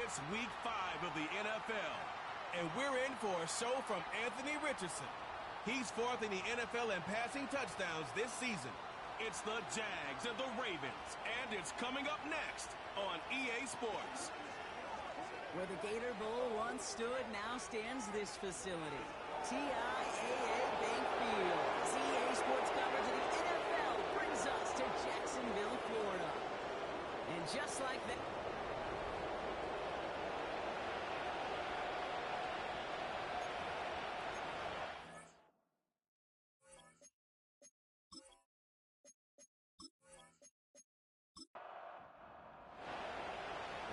It's week 5 of the NFL, and we're in for a show from Anthony Richardson. He's 4th in the NFL in passing touchdowns this season. It's the Jags and the Ravens, and it's coming up next on EA Sports. Where the Gator Bowl once stood, now stands this facility. TIAA Bank Field. EA Sports coverage of the NFL brings us to Jacksonville, Florida. And just like that...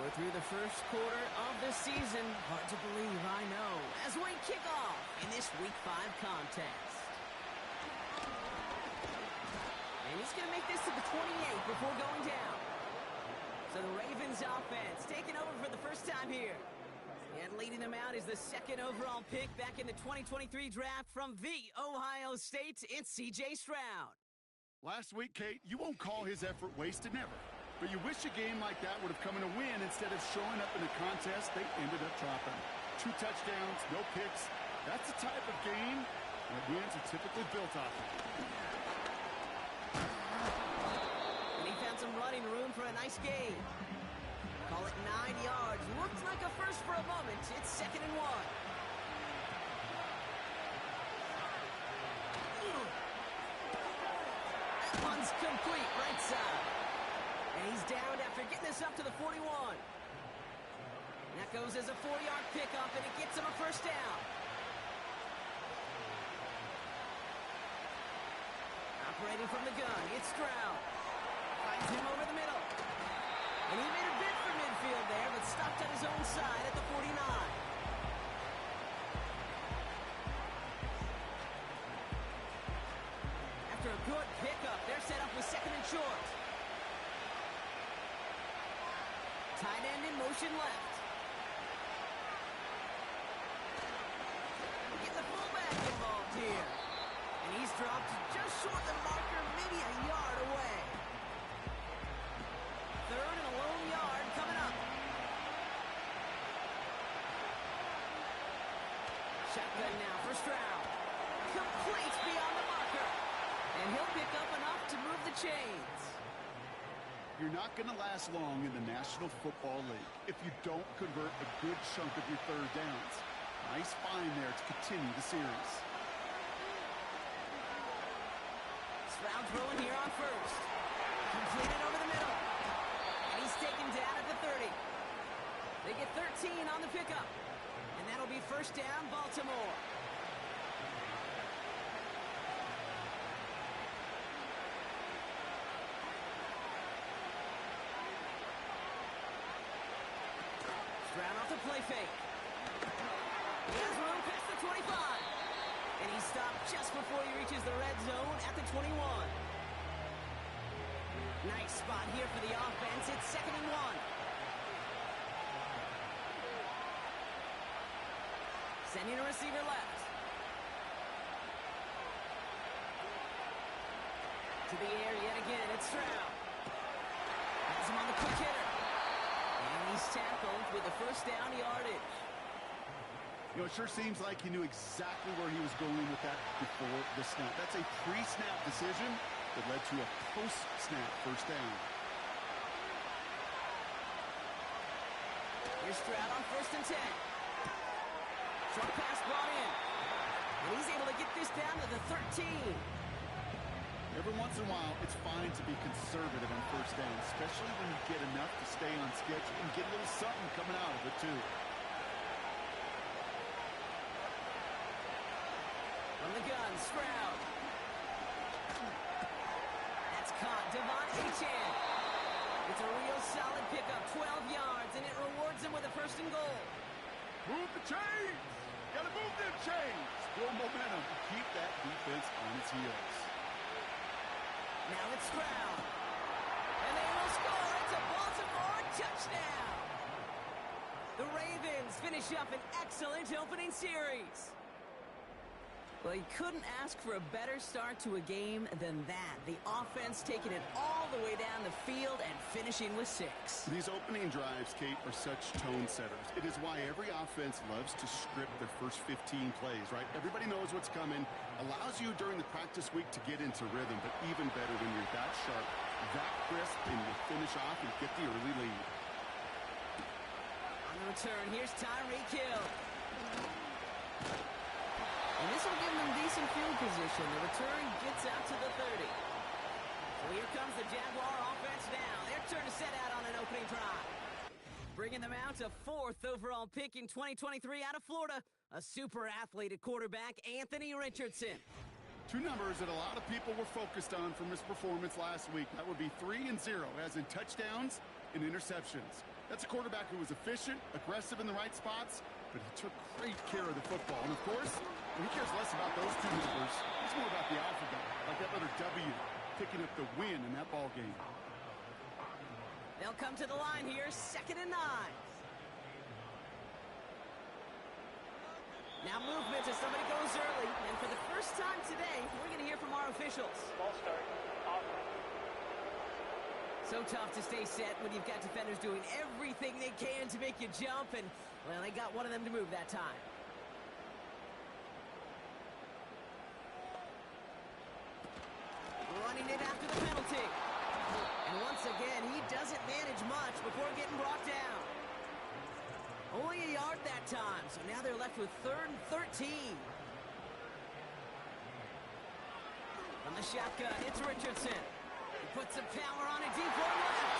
We're through the first quarter of the season. Hard to believe, I know, as we kick off in this Week 5 contest. And he's going to make this to the 28 before going down. So the Ravens offense taking over for the first time here. And leading them out is the 2nd overall pick back in the 2023 draft from the Ohio State. It's C.J. Stroud. Last week, Kate, you won't call his effort wasted, never. But you wish a game like that would have come in a win instead of showing up in a contest they ended up dropping. 2 touchdowns, no picks. That's the type of game that wins are typically built off of. And he found some running room for a nice gain. Call it 9 yards. Looked like a first for a moment. It's 2nd and 1. That one's complete right side. And he's down after getting this up to the 41. And that goes as a 4-yard pickup, and it gets him a first down. Operating from the gun, it's Stroud. Finds him over the middle. And he made a bid for midfield there, but stopped on his own side at the 49. After a good pickup, they're set up with 2nd and short. Tight end in motion left. Get the fullback involved here. And he's dropped just short the marker, maybe a yard away. 3rd and a lone yard coming up. Shotgun now for Stroud. Complete beyond the marker. And he'll pick up enough to move the chains. You're not going to last long in the National Football League if you don't convert a good chunk of your 3rd downs. Nice find there to continue the series. Stroud throwing here on 1st. Completed over the middle. And he's taken down at the 30. They get 13 on the pickup. And that'll be first down, Baltimore. Stroud off the play fake. He has room past the 25. And he stopped just before he reaches the red zone at the 21. Nice spot here for the offense. It's 2nd and 1. Sending a receiver left. To the air yet again. It's Stroud. Has him on the quick hitter. He's tackled with a first down yardage. You know, it sure seems like he knew exactly where he was going with that before the snap. That's a pre-snap decision that led to a post-snap first down. Here's Stroud on 1st and 10. Short pass brought in. And he's able to get this down to the 13. Every once in a while, it's fine to be conservative on first down, especially when you get enough to stay on schedule and get a little something coming out of it, too. From the gun, Stroud. That's caught. Devon Achane. It's a real solid pickup, 12 yards, and it rewards him with a 1st and goal. Move the chains! Gotta move them chains! Build momentum to keep that defense on its heels. Now it's Stroud. And they will score. It's a Baltimore touchdown. The Ravens finish up an excellent opening series. Well, you couldn't ask for a better start to a game than that. The offense taking it all the way down the field and finishing with 6. These opening drives, Kate, are such tone setters. It is why every offense loves to script their first 15 plays, right? Everybody knows what's coming, allows you during the practice week to get into rhythm, but even better when you're that sharp, that crisp, and you finish off and get the early lead. On the return, here's Tyreek Hill. And this will give them decent field position. The return gets out to the 30. So here comes the Jaguar offense now. Their turn to set out on an opening drive. Bringing them out to 4th overall pick in 2023 out of Florida. A super athlete at quarterback, Anthony Richardson. 2 numbers that a lot of people were focused on from his performance last week. That would be 3 and 0, as in touchdowns and interceptions. That's a quarterback who was efficient, aggressive in the right spots, but he took great care of the football. And, of course, he cares less about those 2 numbers. It's more about the alphabet, like that letter W, picking up the win in that ball game. They'll come to the line here, 2nd and 9. Now movement as somebody goes early. And for the first time today, we're going to hear from our officials. Ball start. Offense. So tough to stay set when you've got defenders doing everything they can to make you jump. And, well, they got one of them to move that time. Running it after the penalty. And once again, he doesn't manage much before getting brought down. Only a yard that time, so now they're left with 3rd and 13. From the shotgun, it's Richardson. He puts some power on it, deep one left.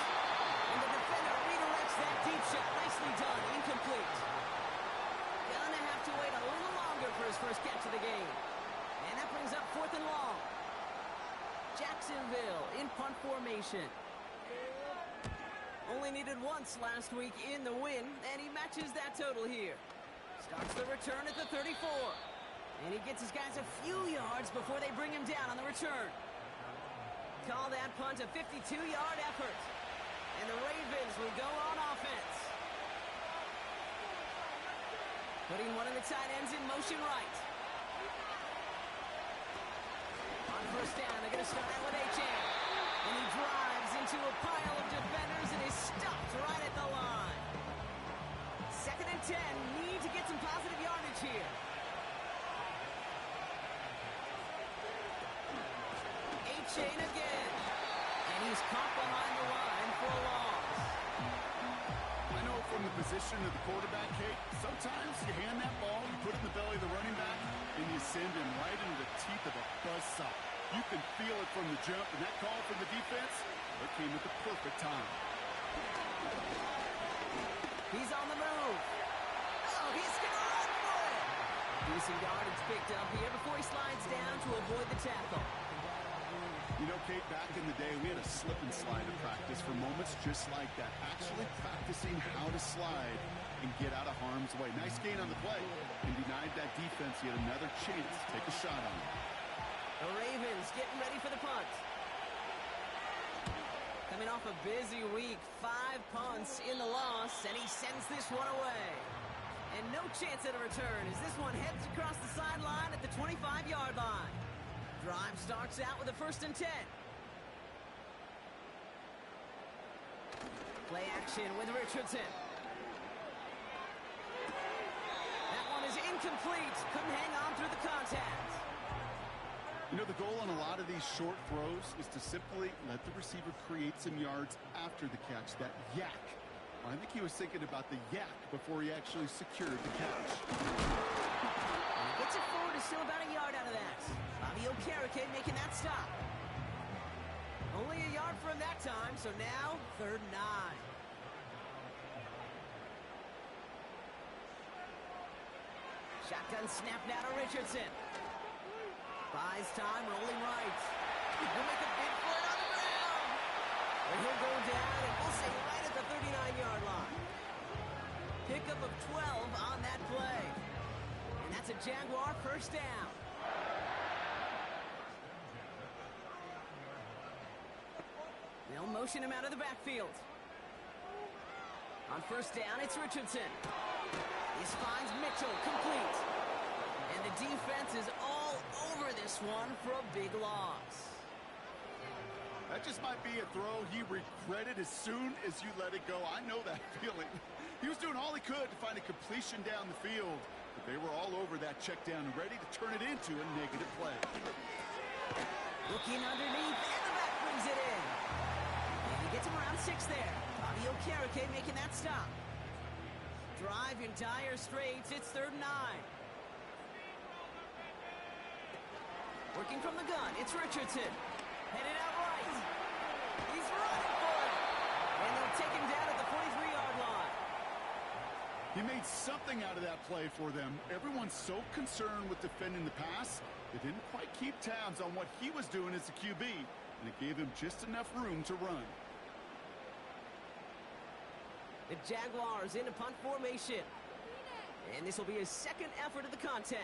And the defender redirects that deep shot. Nicely done, incomplete. Gonna have to wait a little longer for his first catch of the game. And that brings up 4th and long. Jacksonville in punt formation. Only needed once last week in the win, and he matches that total here. Starts the return at the 34. And he gets his guys a few yards before they bring him down on the return. Call that punt a 52-yard effort. And the Ravens will go on offense. Putting one of the tight ends in motion right. On first down, they're going to start out with H.A. And he drives into a pile of defenders and is stopped right at the line. 2nd and 10. Need to get some positive yardage here. H.A. again. And he's caught behind the line for a loss. I know from the position of the quarterback, Kate, sometimes you hand that ball, you put it in the belly of the running back, and you send him right into the teeth of a buzzsaw. You can feel it from the jump, and that call from the defense, it came at the perfect time. He's on the move. Oh, he's going to run for it. Decent yardage picked up here before he slides down to avoid the tackle. You know, Kate, back in the day, we had a slip and slide in practice for moments just like that. Actually practicing how to slide and get out of harm's way. Nice gain on the play, and denied that defense yet another chance to take a shot on him. The Ravens getting ready for the punt. Coming off a busy week, 5 punts in the loss, and he sends this one away. And no chance at a return as this one heads across the sideline at the 25-yard line. Drive starts out with a 1st and 10. Play action with Richardson. That one is incomplete. Couldn't hang on through the contact. You know, the goal on a lot of these short throws is to simply let the receiver create some yards after the catch, that yak. Well, I think he was thinking about the yak before he actually secured the catch. Gets it forward, is still about a yard out of that. Bobby Okereke making that stop. Only a yard from that time, so now 3rd and 9. Shotgun snap now to Richardson. Buys time, rolling right. He'll make a big play on the ground. And he'll go down, and we'll say right at the 39-yard line. Pickup of 12 on that play. And that's a Jaguar 1st down. They'll motion him out of the backfield. On 1st down, it's Richardson. This finds Mitchell, complete. And the defense is all all over this one for a big loss. That just might be a throw he regretted as soon as you let it go. I know that feeling. He was doing all he could to find a completion down the field, but they were all over that check down and ready to turn it into a negative play. Looking underneath, and the back brings it in. And he gets him around 6 there. Fabio Carrique making that stop. Drive in dire straits, it's 3rd and 9. Working from the gun, it's Richardson. Headed out right. He's running for it. And they'll take him down at the 43-yard line. He made something out of that play for them. Everyone's so concerned with defending the pass, they didn't quite keep tabs on what he was doing as a QB, and it gave him just enough room to run. The Jaguars in a punt formation. And this will be his 2nd effort of the contest.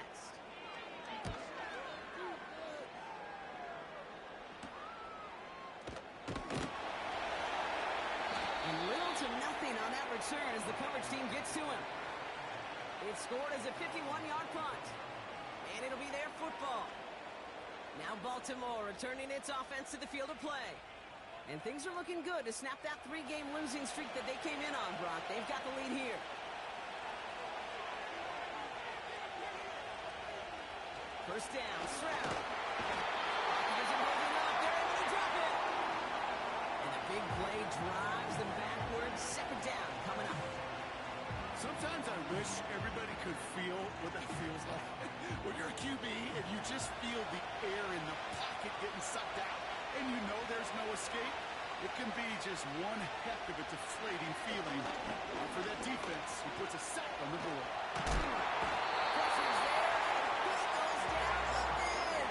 And little to nothing on that return as the coverage team gets to him. It's scored as a 51-yard punt. And it'll be their football. Now Baltimore returning its offense to the field of play. And things are looking good to snap that 3-game losing streak that they came in on, Brock. They've got the lead here. First down, Stroud. Isn't holding up. They're able to drop it. And the big play drives them backwards. 2nd down coming up. Sometimes I wish everybody could feel what that feels like. When you're a QB and you just feel the air in the pocket getting sucked out, and you know there's no escape, it can be just one heck of a deflating feeling. For that defense, who puts a sack on the board. Pressure's there, and he goes down again.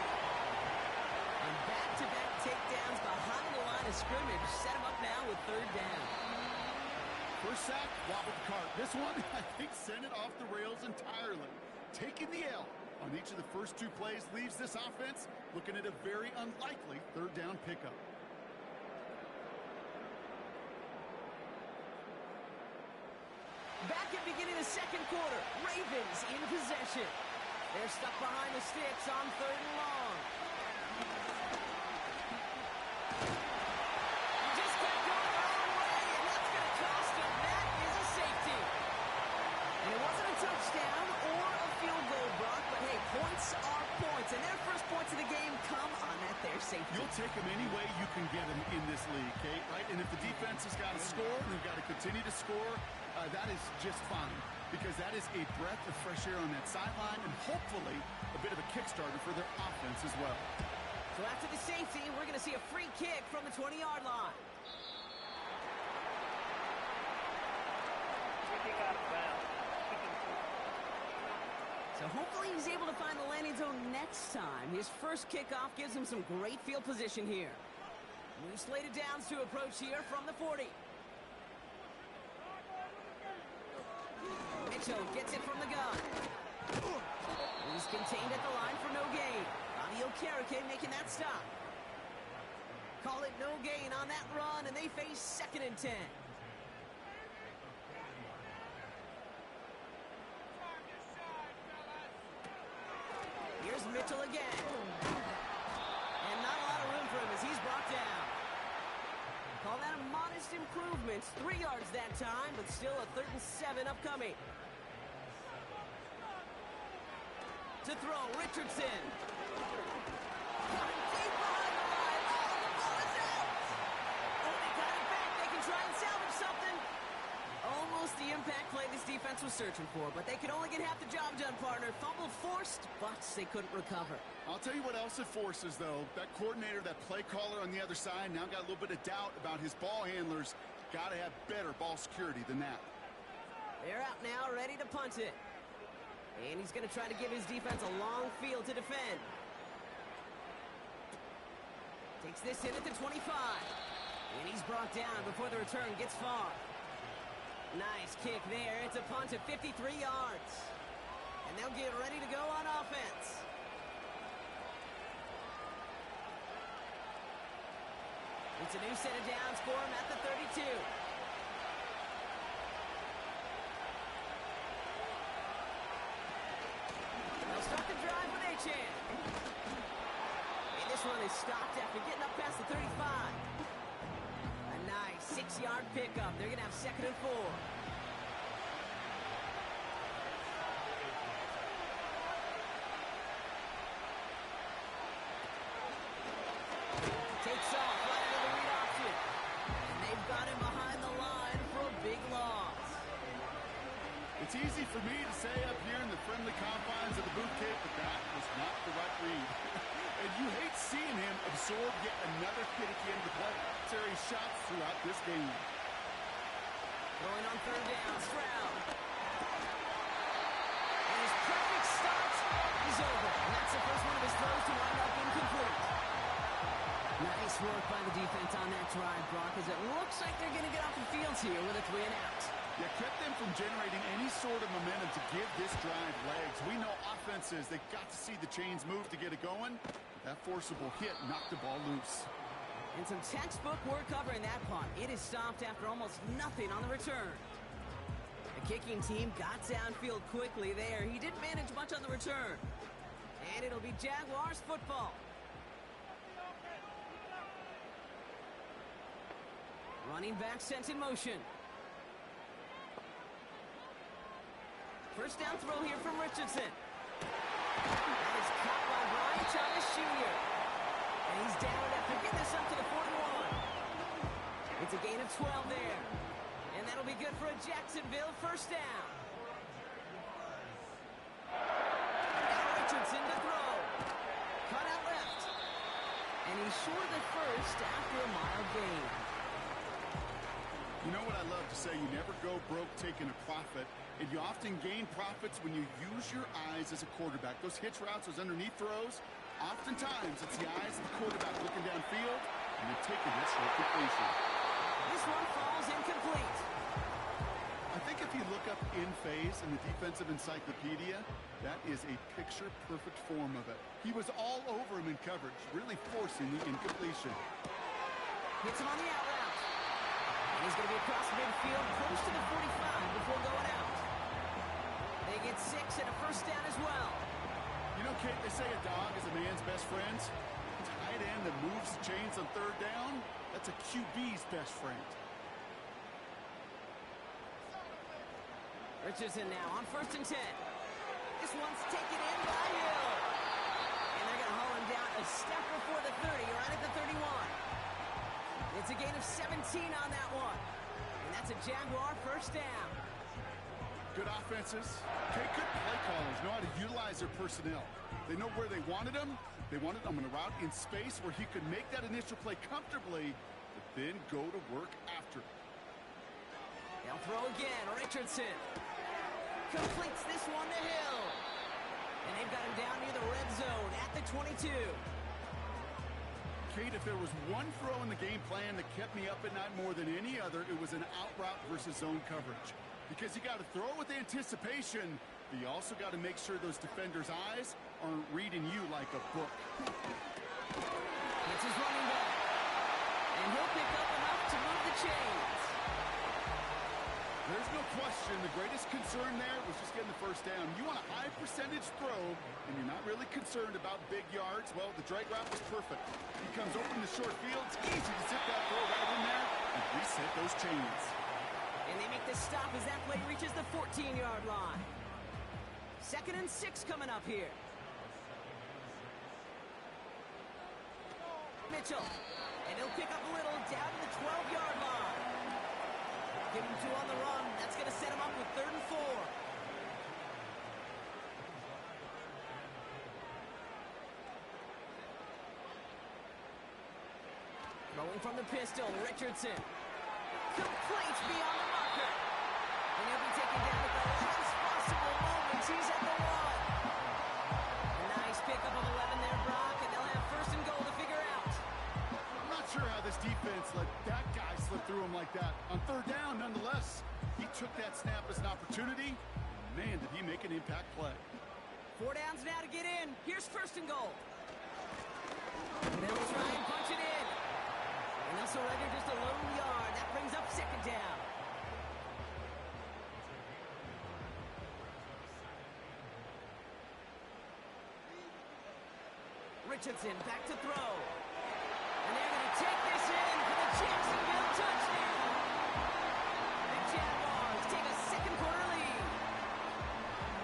And back-to-back takedowns behind the line of scrimmage set him up now with 3rd down. First sack, wobbled the cart. This one, I think, sent it off the rails entirely. Taking the L on each of the first 2 plays leaves this offense looking at a very unlikely 3rd down pickup. Back at beginning of the 2nd quarter, Ravens in possession. They're stuck behind the sticks on 3rd and long. Just kept going the wrong way, and that's going to cost them. That is a safety. And it wasn't a touchdown or a field goal, Brock, but hey, points are points, and their first points of the game come on that there safety. You'll take them any way you can get them in this league, Kate, right? And if the defense has got to score, and they've got to continue to score, that is just fine, because that is a breath of fresh air on that sideline and hopefully a bit of a kickstarter for their offense as well. So after the safety, we're going to see a free kick from the 20-yard line. Free kick out of bounds. So hopefully he's able to find the landing zone next time. His first kickoff gives him some great field position here. New slated downs to approach here from the 40. Mitchell gets it from the gun. He's contained at the line for no gain. Fabio Carrique making that stop. Call it no gain on that run, and they face 2nd and 10. Here's Mitchell again. And not a lot of room for him as he's brought down. Call that a modest improvement. 3 yards that time, but still a 3rd and 7 upcoming. To throw, Richardson. Coming deep behind the line. Oh, the ball is out. Oh, they got it back. They can try and salvage something. Almost the impact play this defense was searching for, but they could only get half the job done, partner. Fumble forced, but they couldn't recover. I'll tell you what else it forces, though. That coordinator, that play caller on the other side, now got a little bit of doubt about his ball handlers. Got to have better ball security than that. They're out now, ready to punt it. And he's going to try to give his defense a long field to defend. Takes this in at the 25. And he's brought down before the return gets far. Nice kick there. It's a punt at 53 yards. And they'll get ready to go on offense. It's a new set of downs for him at the 32. They'll start the drive with Achane. stopped after getting up past the 35. A nice 6-yard pickup. They're going to have 2nd and 4. Takes off right into the read option. And they've got him behind the line for a big loss. It's easy for me to say up here in the friendly confines of the boot camp, but that was not the right read. And you hate seeing him absorb yet another finicky into the play. Series shots throughout this game. Going on 3rd down, Stroud. And his perfect start is over. And that's the first one of his throws to wind up incomplete. Nice work by the defense on that drive, Brock, as it looks like they're going to get off the field here with a 3 and out. Yeah, kept them from generating any sort of momentum to give this drive legs. We know offenses, they've got to see the chains move to get it going. That forcible hit knocked the ball loose. And some textbook work covering that punt. It is stopped after almost nothing on the return. The kicking team got downfield quickly there. He didn't manage much on the return. And it'll be Jaguars football. Running back sent in motion. First down throw here from Richardson. That is caught by Brian Thomas Jr. And he's down after getting this up to the 41. It's a gain of 12 there. And that'll be good for a Jacksonville first down. Now Richardson to throw. Cut out left. And he's short of the first after a mild gain. You know what I love to say? You never go broke taking a profit. And you often gain profits when you use your eyes as a quarterback. Those hitch routes, those underneath throws, oftentimes it's the eyes of the quarterback looking downfield, and you're taking that short completion. This one falls incomplete. I think if you look up in phase in the defensive encyclopedia, that is a picture-perfect form of it. He was all over him in coverage, really forcing the incompletion. Hits him on the out route. And he's going to be across midfield, close to the 45 before going out. They get 6 and a first down as well. You know, Kate, they say a dog is a man's best friend. Tight end that moves the chains on 3rd down, that's a QB's best friend. Richardson now on 1st and 10. This one's taken in by Hill. And they're going to haul him down a step before the 30, right at the 31. It's a gain of 17 on that one. And that's a Jaguar first down. Good offenses. Okay, good play callers know how to utilize their personnel. They know where they wanted him. They wanted him in a route in space where he could make that initial play comfortably, but then go to work after. They'll throw again. Richardson completes this one to Hill. And they've got him down near the red zone at the 22. Kate, if there was one throw in the game plan that kept me up at night more than any other, it was an out route versus zone coverage. Because you got to throw with anticipation, but you also got to make sure those defenders' eyes aren't reading you like a book. It's his running back. And he'll pick up enough to move the chains. There's no question the greatest concern there was just getting the first down. You want a high percentage throw, and you're not really concerned about big yards. Well, the drag route was perfect. He comes open to short field. It's easy to zip that throw right in there and reset those chains. And they make this stop as that play reaches the 14-yard line. 2nd and 6 coming up here. Mitchell. And he'll pick up a little down to the 12-yard line. Give him 2 on the run. That's going to set him up with 3rd and 4. Throwing from the pistol, Richardson. Complete beyond the marker. And he'll be taken down at the last possible moment. He's at the 1. A nice pickup of 11 there, Brock, and they'll have 1st and goal to figure out. I'm not sure how this defense let that guy slip through him like that. On 3rd down, nonetheless, he took that snap as an opportunity. Man, did he make an impact play. 4 downs now to get in. Here's 1st and goal. They'll try and punch it in. And they'll surrender just a lone yard. That brings up 2nd down. Richardson back to throw. And they're going to take this in for the Jacksonville touchdown. The Jaguars take a second quarter lead.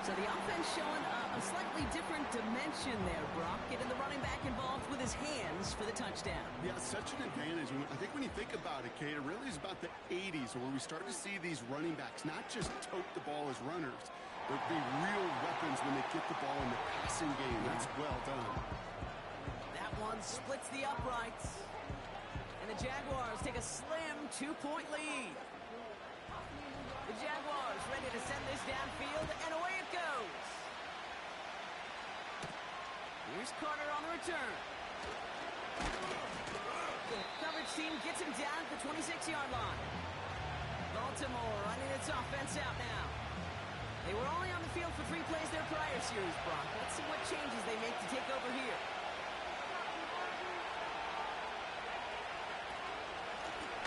So the offense showing a slightly different dimension there, Brock. Getting the running back involved with his hands for the touchdown. Yeah, such an advantage. I think when you think about it, Kate, it really is about the 80s where we start to see these running backs not just tote the ball as runners, but be real weapons when they get the ball in the passing game. That's well done. That one splits the uprights. And the Jaguars take a slim 2-point lead. The Jaguars ready to send this downfield, and away it goes. Here's Carter on the return. The coverage team gets him down at the 26-yard line. Baltimore running its offense out now. They were only on the field for 3 plays their prior series, Brock. Let's see what changes they make to take over here.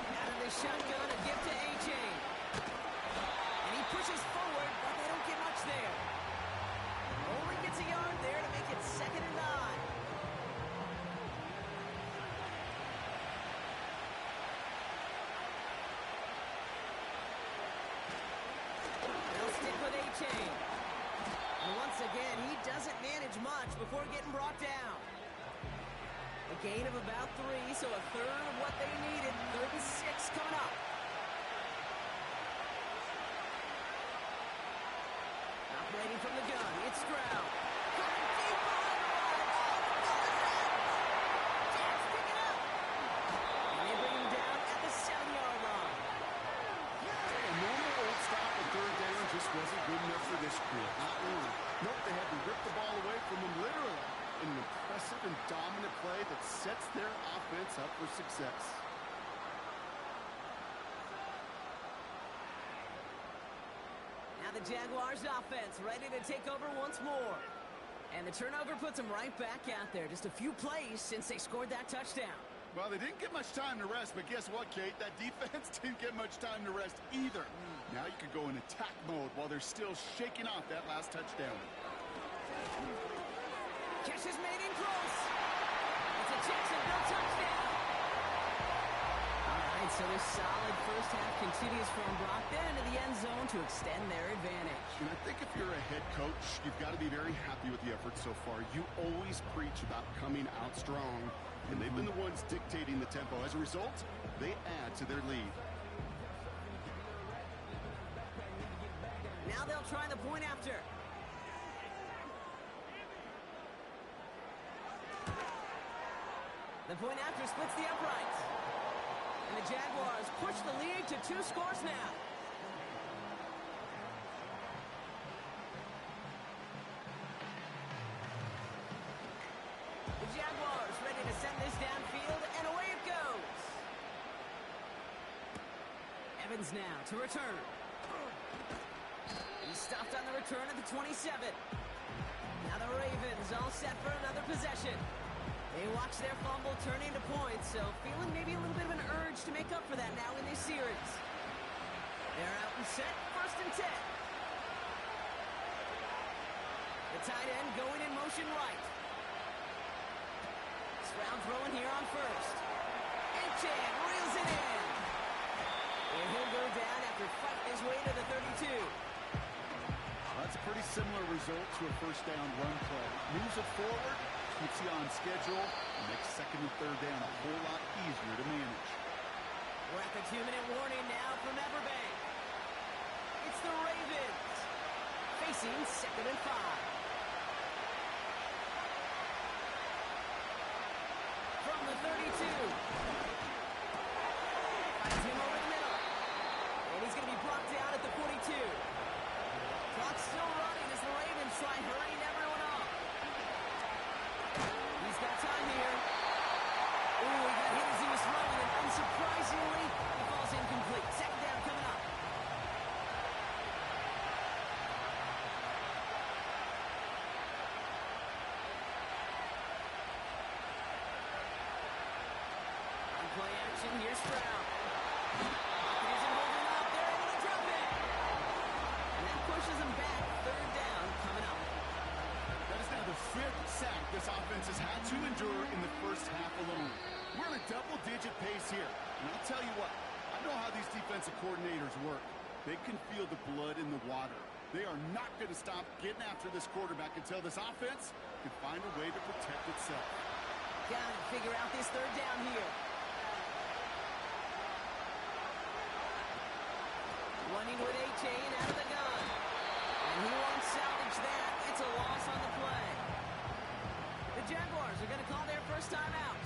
Out of the shotgun, a gift to A.J. And he pushes forward, but they don't get much there. Only gets a yard there to make it 2nd and 9. They'll stick with A.J. And once again, he doesn't manage much before getting brought down. A gain of about 3, so a third of what they needed. 3rd and 6 coming up. Operating from the gun, it's Stroud. Coming deep behind the line. Oh, Jags pick it up. And they bring him down at the 7-yard line. A normal old stop at 3rd down just wasn't good enough for this crew. Nope, they had to rip the ball away from them literally. An impressive and dominant play that sets their offense up for success. Now the Jaguars offense ready to take over once more. And the turnover puts them right back out there. Just a few plays since they scored that touchdown. Well, they didn't get much time to rest, but guess what, Kate? That defense didn't get much time to rest either. Now you could go in attack mode while they're still shaking off that last touchdown. Catch is made in close. It's a Jacksonville touchdown. All right, so this solid first half continues from Brock. Then into the end zone to extend their advantage. And I think if you're a head coach, you've got to be very happy with the effort so far. You always preach about coming out strong, and they've been the ones dictating the tempo. As a result, they add to their lead. Now they'll try the point after. The point after splits the uprights. And the Jaguars push the lead to 2 scores now. The Jaguars ready to send this downfield, and away it goes. Evans now to return. He's stopped on the return at the 27. Now the Ravens all set for another possession. They watch their fumble turn into points, so feeling maybe a little bit of an urge to make up for that now in this series. They're out and set, 1st and 10. The tight end going in motion right. Stroud throwing here on 1st. Chan reels it in. And he'll go down after fighting his way to the 32. That's a pretty similar result to a 1st down run play. Moves it forward, keeps you on schedule, and makes 2nd and 3rd down a whole lot easier to manage. We're at the 2-minute warning now from Everbank. It's the Ravens facing 2nd and 5. From the 32. Finds him over the middle. And he's going to be brought down at the 42. Clock's still running as the Ravens try hurrying everyone off. He's got time here. Ooh, he got hit as he was throwing, and unsurprisingly, he falls incomplete. 2nd down coming up. On play action, here's Stroud. Pocket isn't holding up. They're able to drop it. And that pushes him back. 3rd down coming up. That is now the 5th sack this offense has had to endure in the first half alone. We're in a double-digit pace here. And I'll tell you what, I know how these defensive coordinators work. They can feel the blood in the water. They are not going to stop getting after this quarterback until this offense can find a way to protect itself. Got to figure out this third down here. Running with A.J. and out of the gun. And he won't salvage that. It's a loss on the play. The Jaguars are going to call their first time out,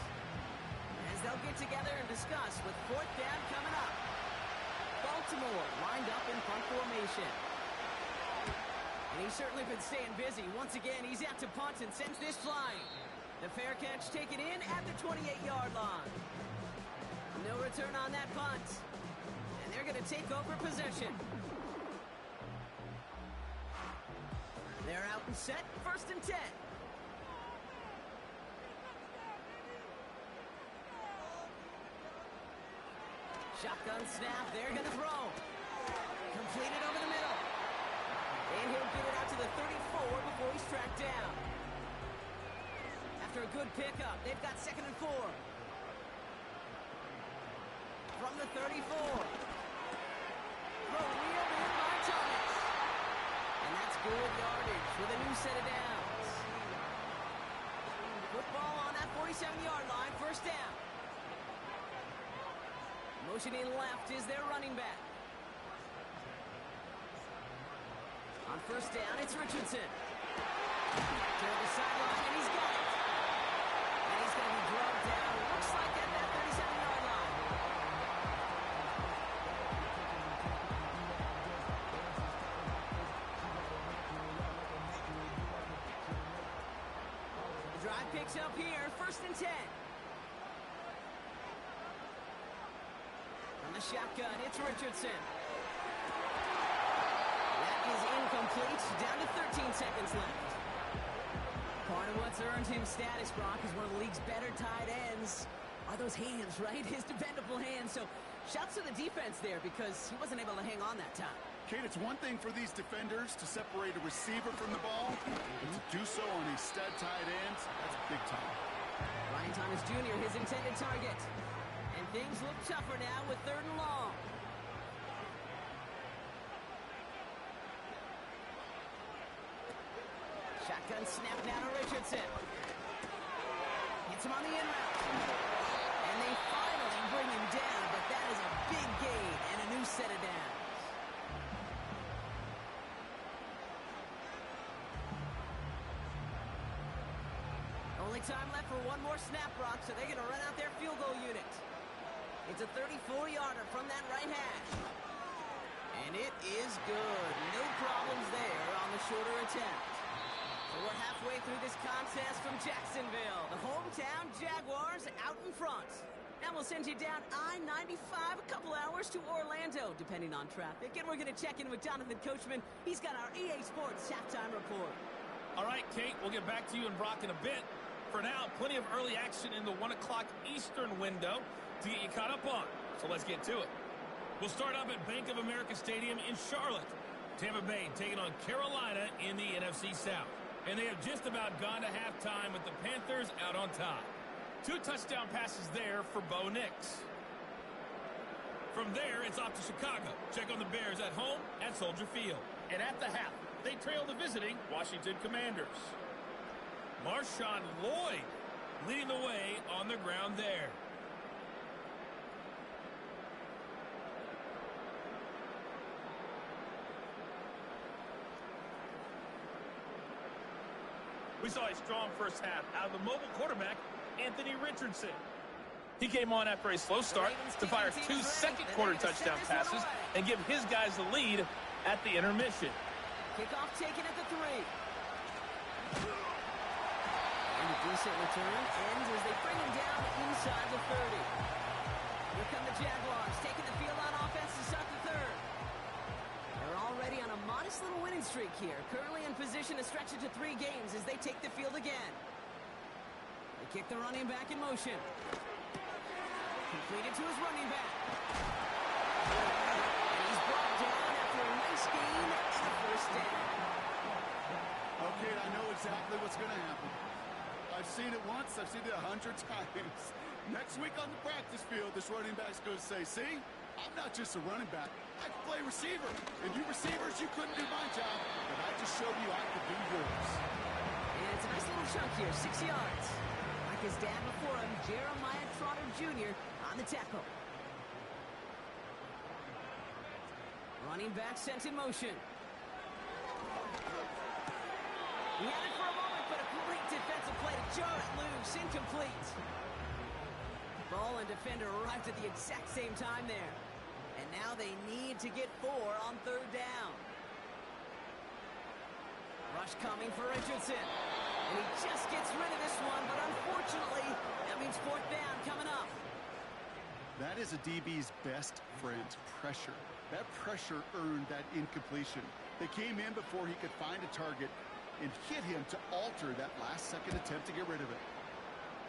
as they'll get together and discuss with fourth down coming up. Baltimore lined up in front formation. And he's certainly been staying busy. Once again, he's out to punt and sends this flying. The fair catch taken in at the 28-yard line. No return on that punt. And they're going to take over possession. They're out and set, 1st and 10. Shotgun snap, they're going to throw. Completed over the middle. And he'll get it out to the 34 before he's tracked down. After a good pickup, they've got 2nd and 4. From the 34. Throw wheeled in by Thomas. And that's good yardage with a new set of downs. Football on that 47-yard line, 1st down. Motioning left is their running back. On 1st down, it's Richardson. To the sideline, and he's got it. And he's going to be drugged down. Looks like at that 37-yard line. The drive picks up here, 1st and 10. From the shotgun, it's Richardson. That is incomplete. Down to 13 seconds left. Part of what's earned him status, Brock, is one of the league's better tight ends. Are those hands, right? His dependable hands. So shouts to the defense there because he wasn't able to hang on that time. Kate, it's one thing for these defenders to separate a receiver from the ball, but to do so on a stud tight end, that's big time. Ryan Thomas Jr., his intended target. And things look tougher now with 3rd and long. Shotgun snap down to Richardson. Gets him on the in route. And they finally bring him down, but that is a big gain and a new set of downs. Only time left for one more snap, Brock, so they're going to run out their field goal unit. It's a 34-yarder from that right hash. And it is good. No problems there on the shorter attempt. So we're halfway through this contest from Jacksonville. The hometown Jaguars out in front. Now we'll send you down I-95 a couple hours to Orlando, depending on traffic. And we're going to check in with Jonathan Coachman. He's got our EA Sports halftime report. All right, Kate, we'll get back to you and Brock in a bit. For now, plenty of early action in the 1 o'clock Eastern window to get you caught up on. So let's get to it. We'll start up at Bank of America Stadium in Charlotte. Tampa Bay taking on Carolina in the NFC South. And they have just about gone to halftime with the Panthers out on top. 2 touchdown passes there for Bo Nix. From there, it's off to Chicago. Check on the Bears at home at Soldier Field. And at the half, they trail the visiting Washington Commanders. Marshawn Lloyd leading the way on the ground there. We saw a strong first half out of the mobile quarterback, Anthony Richardson. He came on after a slow start to fire 2 second-quarter touchdown passes and give his guys the lead at the intermission. Kickoff taken at the 3. And a decent return ends as they bring him down inside the 30. Here come the Jaguars taking the field on offense to start the 3rd. They're already on a modest little winning streak here. Currently in position to stretch it to 3 games as they take the field again. They kick the running back in motion. Completed to his running back. And he's brought down after a nice gain and a 1st down. Okay, I know exactly what's going to happen. I've seen it once. I've seen it 100 times. Next week on the practice field, this running back's going to say, see, I'm not just a running back. I can play receiver. And you receivers, you couldn't do my job, but I just showed you I could do yours. And it's a nice little chunk here, 6 yards. Like his dad before him, Jeremiah Trotter Jr. on the tackle. Running back sent in motion. He had it for a moment, but a great defensive play to jar it loose. Incomplete. Ball and defender arrived at the exact same time there. And now they need to get 4 on 3rd down. Rush coming for Richardson. And he just gets rid of this one, but unfortunately, that means 4th down coming up. That is a DB's best friend, pressure. That pressure earned that incompletion. They came in before he could find a target and hit him to alter that last-second attempt to get rid of it.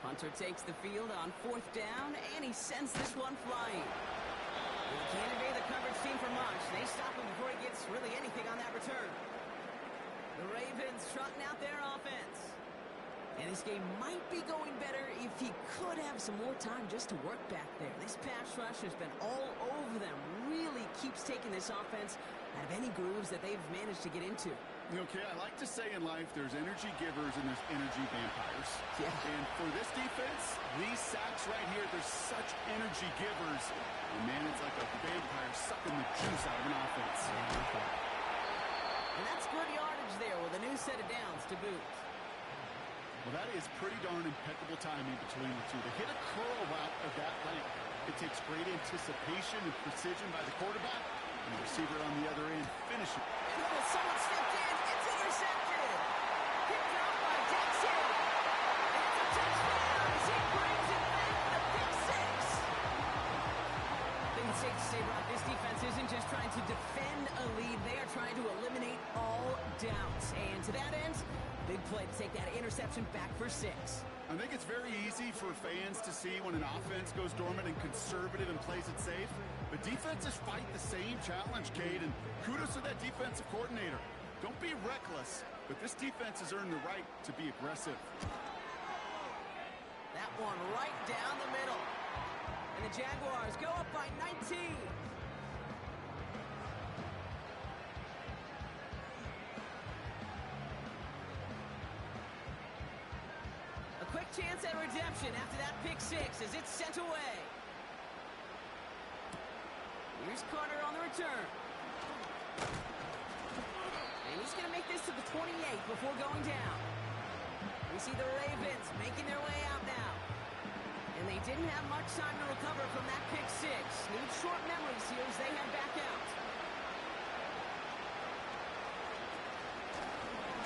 Hunter takes the field on 4th down, and he sends this one flying. He can't evade the coverage team for much. They stop him before he gets really anything on that return. The Ravens trotting out their offense. And this game might be going better if he could have some more time just to work back there. This pass rush has been all over them. Really keeps taking this offense out of any grooves that they've managed to get into. Okay, I like to say in life there's energy givers and there's energy vampires. Yeah. And for this defense, these sacks right here, there's such energy givers. And man, it's like a vampire sucking the juice out of an offense. And that's good yardage there with a new set of downs to boot. Well, that is pretty darn impeccable timing between the two. To hit a curl route of that length, it takes great anticipation and precision by the quarterback, and the receiver on the other end finish it. And someone stepped in. It's intercepted. Picked up by Dixon. And it's a touchdown as he brings it back with a pick 6. I think it's safe to say, Brock, this defense isn't just trying to defend a lead. They are trying to eliminate all doubts. And to that end, big play to take that interception back for 6. I think it's very easy for fans to see when an offense goes dormant and conservative and plays it safe. But defenses fight the same challenge, Cade, and kudos to that defensive coordinator. Don't be reckless, but this defense has earned the right to be aggressive. That one right down the middle. And the Jaguars go up by 19. Quick chance at redemption after that pick 6 as it's sent away. Here's Carter on the return. And he's going to make this to the 28 before going down. We see the Ravens making their way out now. And they didn't have much time to recover from that pick 6. Need short memories here as they head back out.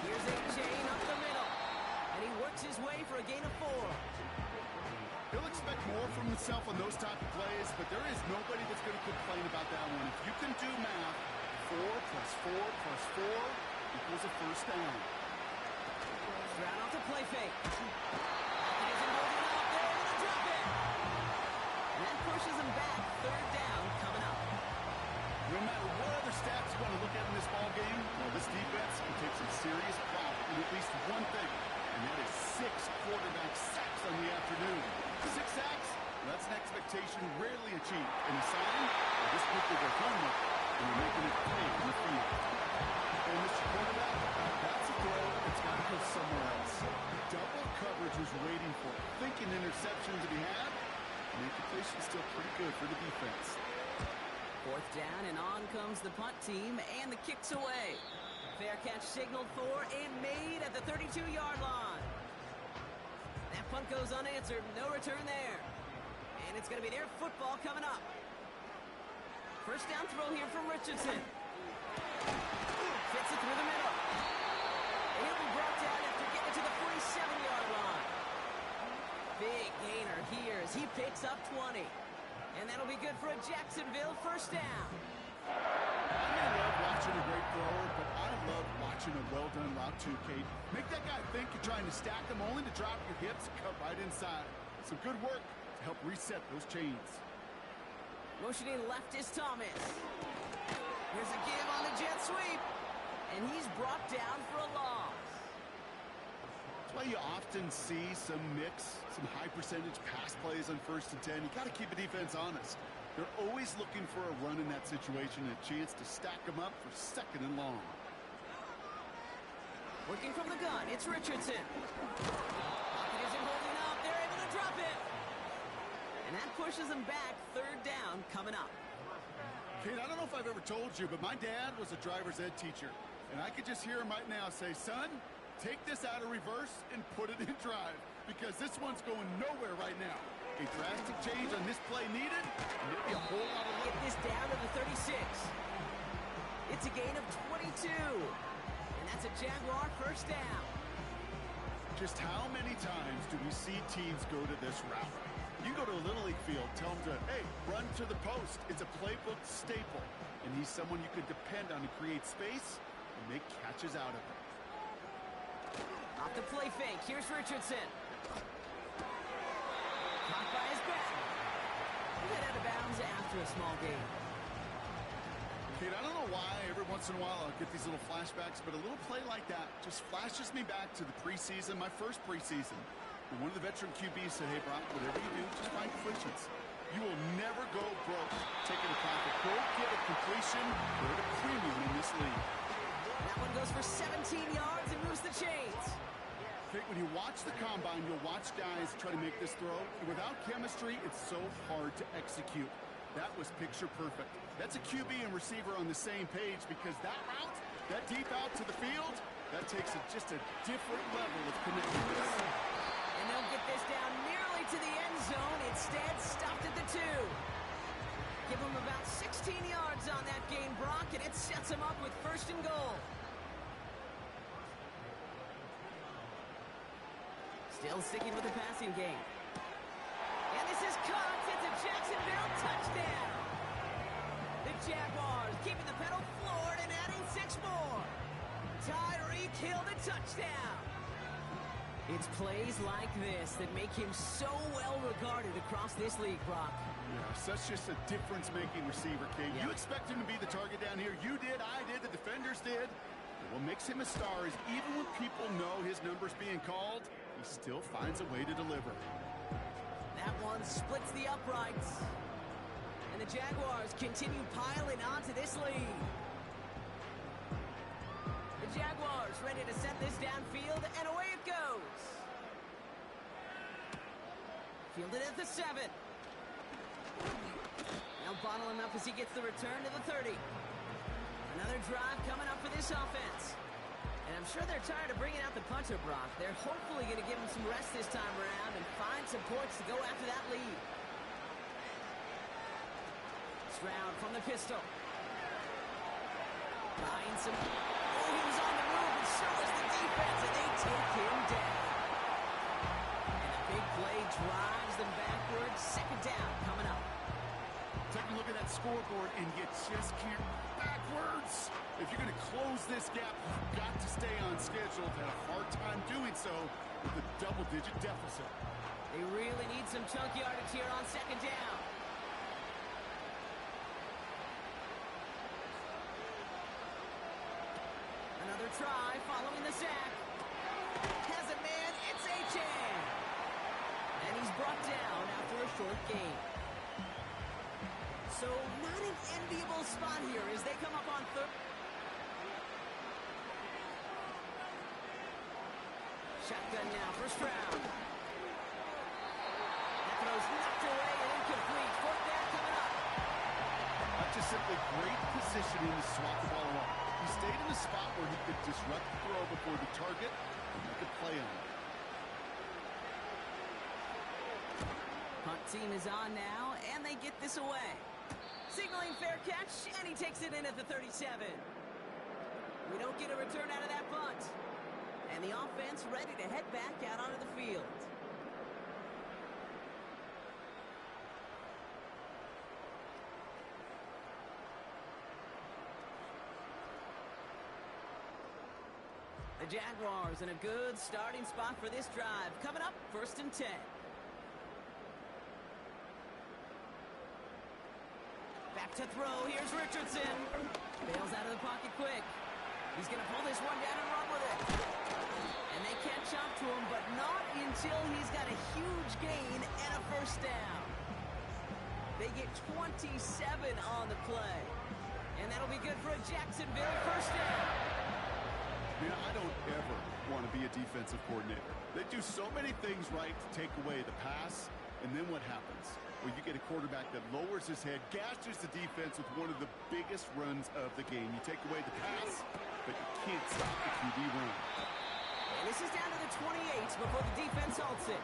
Here's A.J. up the middle. And he works his way for a gain of 4. He'll expect more from himself on those type of plays, but there is nobody that's going to complain about that one. If you can do math, 4 plus 4 plus 4 equals a first down. Stroud off to play fake. He isn't holding up there with a drop it. And that pushes him back. 3rd down coming up. No matter what other stats you want to look at in this ball game, well, this defense can take some serious pride in at least one thing, and that is 6 quarterback sacks on the afternoon. 6 sacks, well, that's an expectation rarely achieved. And a sign that this group did their homework and they're making it play in the field. And Mr. Quarterback, that's a throw that's got to go somewhere else. Double coverage was waiting for it. Thinking interceptions that he had, and the incompletion's still pretty good for the defense. 4th down, and on comes the punt team, and the kick's away. Fair catch signaled for and made at the 32-yard line. That punt goes unanswered. No return there. And it's going to be their football coming up. First down throw here from Richardson. Fits it through the middle. And he'll be brought down after getting it to the 47-yard line. Big gainer here as he picks up 20. And that'll be good for a Jacksonville first down. I love watching a great thrower, but I love watching a well-done route too, Kate. Make that guy think you're trying to stack them only to drop your hips, cut right inside. Some good work to help reset those chains. Motioning left is Thomas. Here's a give on the jet sweep. And he's brought down for a loss. That's why you often see some mix, some high percentage pass plays on 1st and 10. You got to keep the defense honest. They're always looking for a run in that situation, a chance to stack them up for 2nd and long. Working from the gun, it's Richardson. Pocket isn't holding up. They're able to drop it. And that pushes them back. 3rd down coming up. Kate, I don't know if I've ever told you, but my dad was a driver's ed teacher. And I could just hear him right now say, son, take this out of reverse and put it in drive. Because this one's going nowhere right now. A drastic change on this play needed. Maybe a whole lot of... Get this down to the 36. It's a gain of 22. And that's a Jaguar 1st down. Just how many times do we see teams go to this route? You go to a Little League field, tell them to, hey, run to the post. It's a playbook staple. And he's someone you could depend on to create space and make catches out of it. Off the play fake. Here's Richardson. Caught by his back. He got out of bounds after a small gain. Kate, I don't know why every once in a while I'll get these little flashbacks, but a little play like that just flashes me back to the preseason, my first preseason. And one of the veteran QBs said, hey, Brock, whatever you do, just find completions. You will never go broke taking a pocket. Go get a completion or a premium in this league. That one goes for 17 yards and moves the chains. When you watch the combine, you'll watch guys try to make this throw. Without chemistry, it's so hard to execute. That was picture perfect. That's a QB and receiver on the same page because that route, that deep out to the field, that takes just a different level of connectedness. And they'll get this down nearly to the end zone. Instead, stopped at the 2. Give them about 16 yards on that gain, Brock, and it sets them up with 1st and goal. Still sticking with the passing game. And this is caught. It's a Jacksonville touchdown. The Jaguars keeping the pedal floored and adding 6 more. Tyreek Hill the touchdown. It's plays like this that make him so well regarded across this league, Brock. Yeah, such just a difference-making receiver, King. Yeah. You expect him to be the target down here. You did, I did, the defenders did. But what makes him a star is even when people know his number's being called, he still finds a way to deliver. That one splits the uprights. And the Jaguars continue piling onto this lead. The Jaguars ready to send this downfield, and away it goes. Fielded at the 7. Now bottle him up as he gets the return to the 30. Another drive coming up for this offense. And I'm sure they're tired of bringing out the punter, Brock. They're hopefully going to give him some rest this time around and find some points to go after that lead. Stroud from the pistol. Buying some... Oh, he was on the move, and so was the defense, and they take him down. And a big play drives them backwards. 2nd down coming up. Take a look at that scoreboard, and you just can't backwards. If you're going to close this gap, you've got to stay on schedule. They've had a hard time doing so with a double-digit deficit. They really need some chunk yardage here on 2nd down. Another try following the sack. Has a man, it's Achane. And he's brought down after a short gain. So not an enviable spot here as they come up on 3rd. Shotgun now for Stroud. That throw's knocked away and incomplete. 4th down coming up. That's just simply great positioning to swat the ball off. He stayed in a spot where he could disrupt the throw before the target and make a play on it. Punt team is on now, and they get this away. Signaling fair catch, and he takes it in at the 37. We don't get a return out of that punt. And the offense ready to head back out onto the field. The Jaguars in a good starting spot for this drive. Coming up, 1st and 10. Back to throw. Here's Richardson. Bails out of the pocket quick. He's going to pull this one down and run with it. And they catch up to him, but not until he's got a huge gain and a first down. They get 27 on the play. And that'll be good for a Jacksonville first down. Man, I don't ever want to be a defensive coordinator. They do so many things right to take away the pass, and then what happens? Well, you get a quarterback that lowers his head, gashes the defense with one of the biggest runs of the game. You take away the pass, but you can't stop the QB run. And this is down to the 28 before the defense halts it.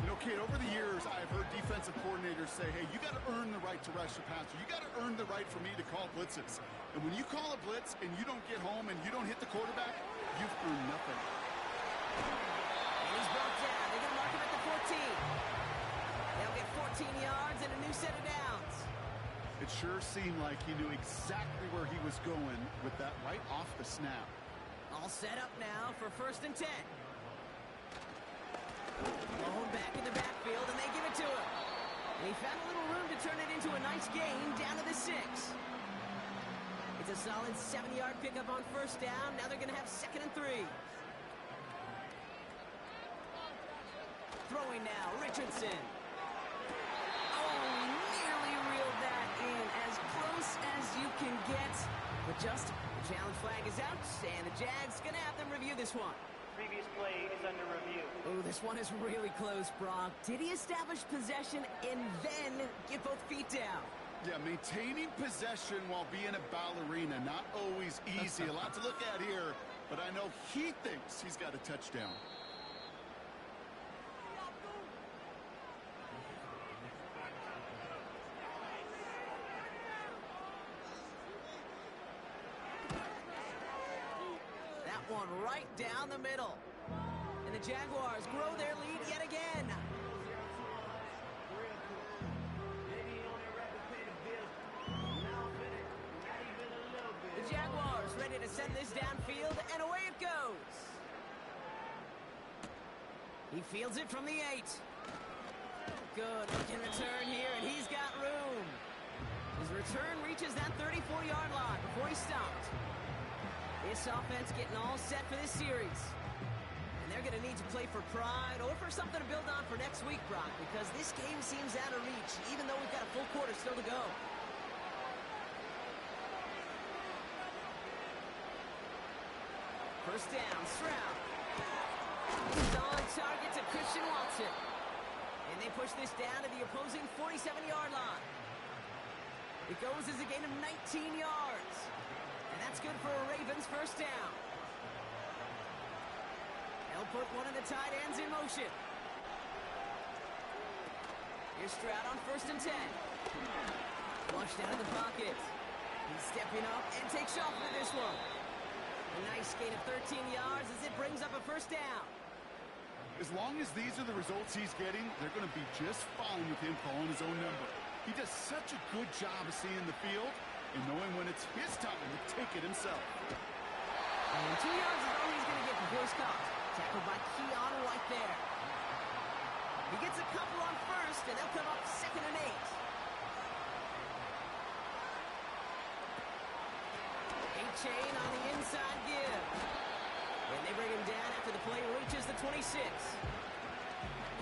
You know, Kate, over the years, I've heard defensive coordinators say, hey, you got to earn the right to rush the passer. You got to earn the right for me to call blitzes. And when you call a blitz and you don't get home and you don't hit the quarterback, you've earned nothing. And he's brought down. They're going to mark him at the 14. They'll get 14 yards and a new set of downs. It sure seemed like he knew exactly where he was going with that right off the snap. All set up now for 1st and 10. Blown back in the backfield, and they give it to him. And he found a little room to turn it into a nice gain down to the 6. It's a solid 7-yard pickup on 1st down. Now they're going to have 2nd and 3. Throwing now, Richardson. Oh, nearly reeled that in. As close as you can get. But just the challenge flag is out, and the Jags going to have them review this one. Previous play is under review. Oh, this one is really close, Brock. Did he establish possession and then get both feet down? Yeah, maintaining possession while being a ballerina, not always easy. A lot to look at here, but I know he thinks he's got a touchdown. One right down the middle. And the Jaguars grow their lead yet again. The Jaguars ready to send this downfield, and away it goes. He fields it from the 8. Good looking return here, and he's got room. His return reaches that 34-yard line before he stopped. This offense getting all set for this series. And they're going to need to play for pride or for something to build on for next week, Brock, because this game seems out of reach, even though we've got a full quarter still to go. First down, Stroud. He's on target to Christian Watson. And they push this down to the opposing 47-yard line. It goes as a gain of 19 yards. And that's good for a Ravens first down. They'll put one of the tight ends in motion. Here's Stroud on 1st and 10. Flushed out of the pocket. He's stepping up and takes off with this one. A nice gain of 13 yards as it brings up a first down. As long as these are the results he's getting, they're going to be just fine with him calling his own number. He does such a good job of seeing the field and knowing when it's his time to take it himself. And 2 yards is all he's going to get before he's caught. Tackled by Keon right there. He gets a couple on 1st, and they'll come up 2nd and 8. 8-chain on the inside give. And they bring him down after the play reaches the 26.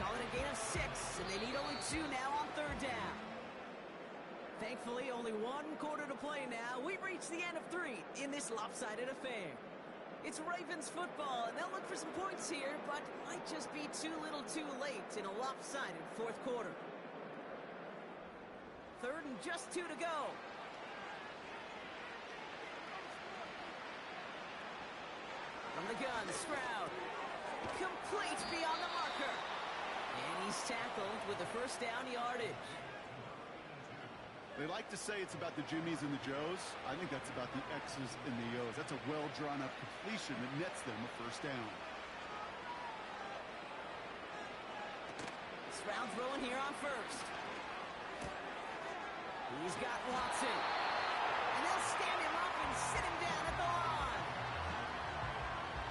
Call it a gain of 6, and they need only 2 now on 3rd down. Thankfully, only 1 quarter to play now. We've reached the end of 3 in this lopsided affair. It's Ravens football, and they'll look for some points here, but might just be too little too late in a lopsided 4th quarter. 3rd and just 2 to go. From the gun, Stroud. Complete beyond the marker. And he's tackled with the first down yardage. They like to say it's about the Jimmies and the Joes. I think that's about the X's and the O's. That's a well-drawn-up completion that nets them a first down. Stroud throwing here on 1st. He's got Watson. And they'll stand him up and sit him down at the line.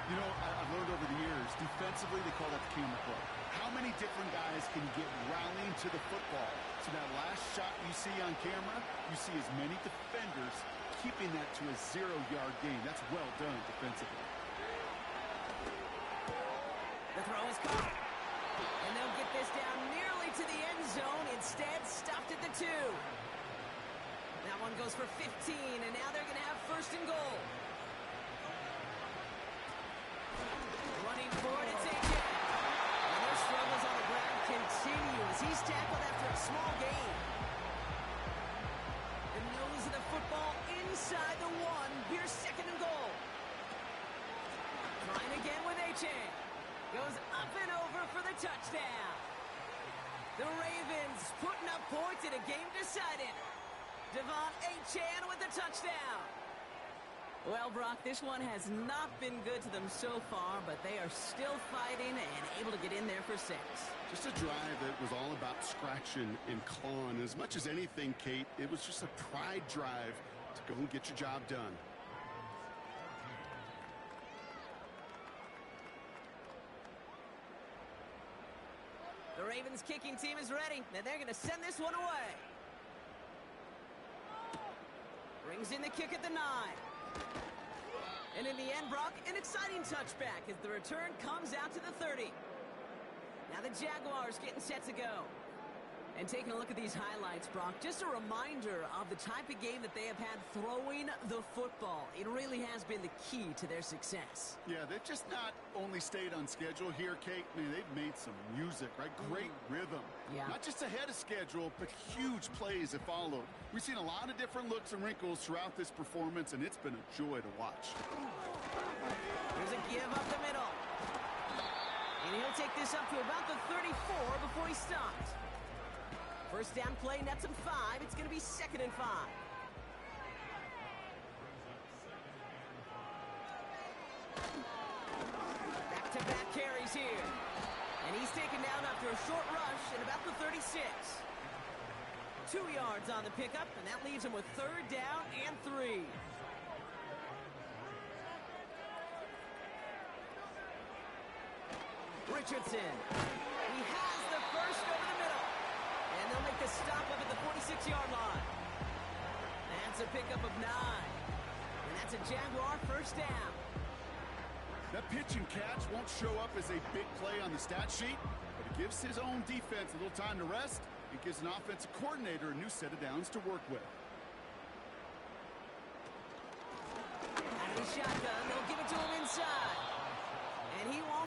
You know, I've learned over the years, defensively, they call that the camel club. How many different guys can get rallying to the football? So that last shot you see on camera, you see as many defenders keeping that to a 0-yard gain. That's well done defensively. The throw is caught. And they'll get this down nearly to the end zone. Instead, stopped at the 2. That one goes for 15, and now they're going to have first and goal. Running for it, it's AJ. And their struggles on the ground continue as he's tackled after a small gain. The nose of the football inside the 1. Here's second and goal. Trying again with Achane. Goes up and over for the touchdown. The Ravens putting up points in a game decided. Devon Achane with the touchdown. Well, Brock, this one has not been good to them so far, but they are still fighting and able to get in there for 6. Just a drive that was all about scratching and clawing. As much as anything, Kate, it was just a pride drive to go and get your job done. The Ravens kicking team is ready, and they're going to send this one away. Brings in the kick at the 9. And in the end, Brock, an exciting touchback as the return comes out to the 30. Now the Jaguars getting set to go. And taking a look at these highlights, Brock, just a reminder of the type of game that they have had throwing the football. It really has been the key to their success. Yeah, they've just not only stayed on schedule here, Kate. I mean, they've made some music, right? Great rhythm. Yeah. Not just ahead of schedule, but huge plays have followed. We've seen a lot of different looks and wrinkles throughout this performance, and it's been a joy to watch. There's a give up the middle. And he'll take this up to about the 34 before he stops. First down play, nets him 5. It's going to be 2nd and 5. Back-to-back carries here. And he's taken down after a short rush at about the 36. 2 yards on the pickup, and that leaves him with 3rd down and 3. Richardson. He has the first over the middle. And they'll make the stop up at the 46-yard line. That's a pickup of 9. And that's a Jaguar first down. That pitch and catch won't show up as a big play on the stat sheet, but it gives his own defense a little time to rest. It gives an offensive coordinator a new set of downs to work with.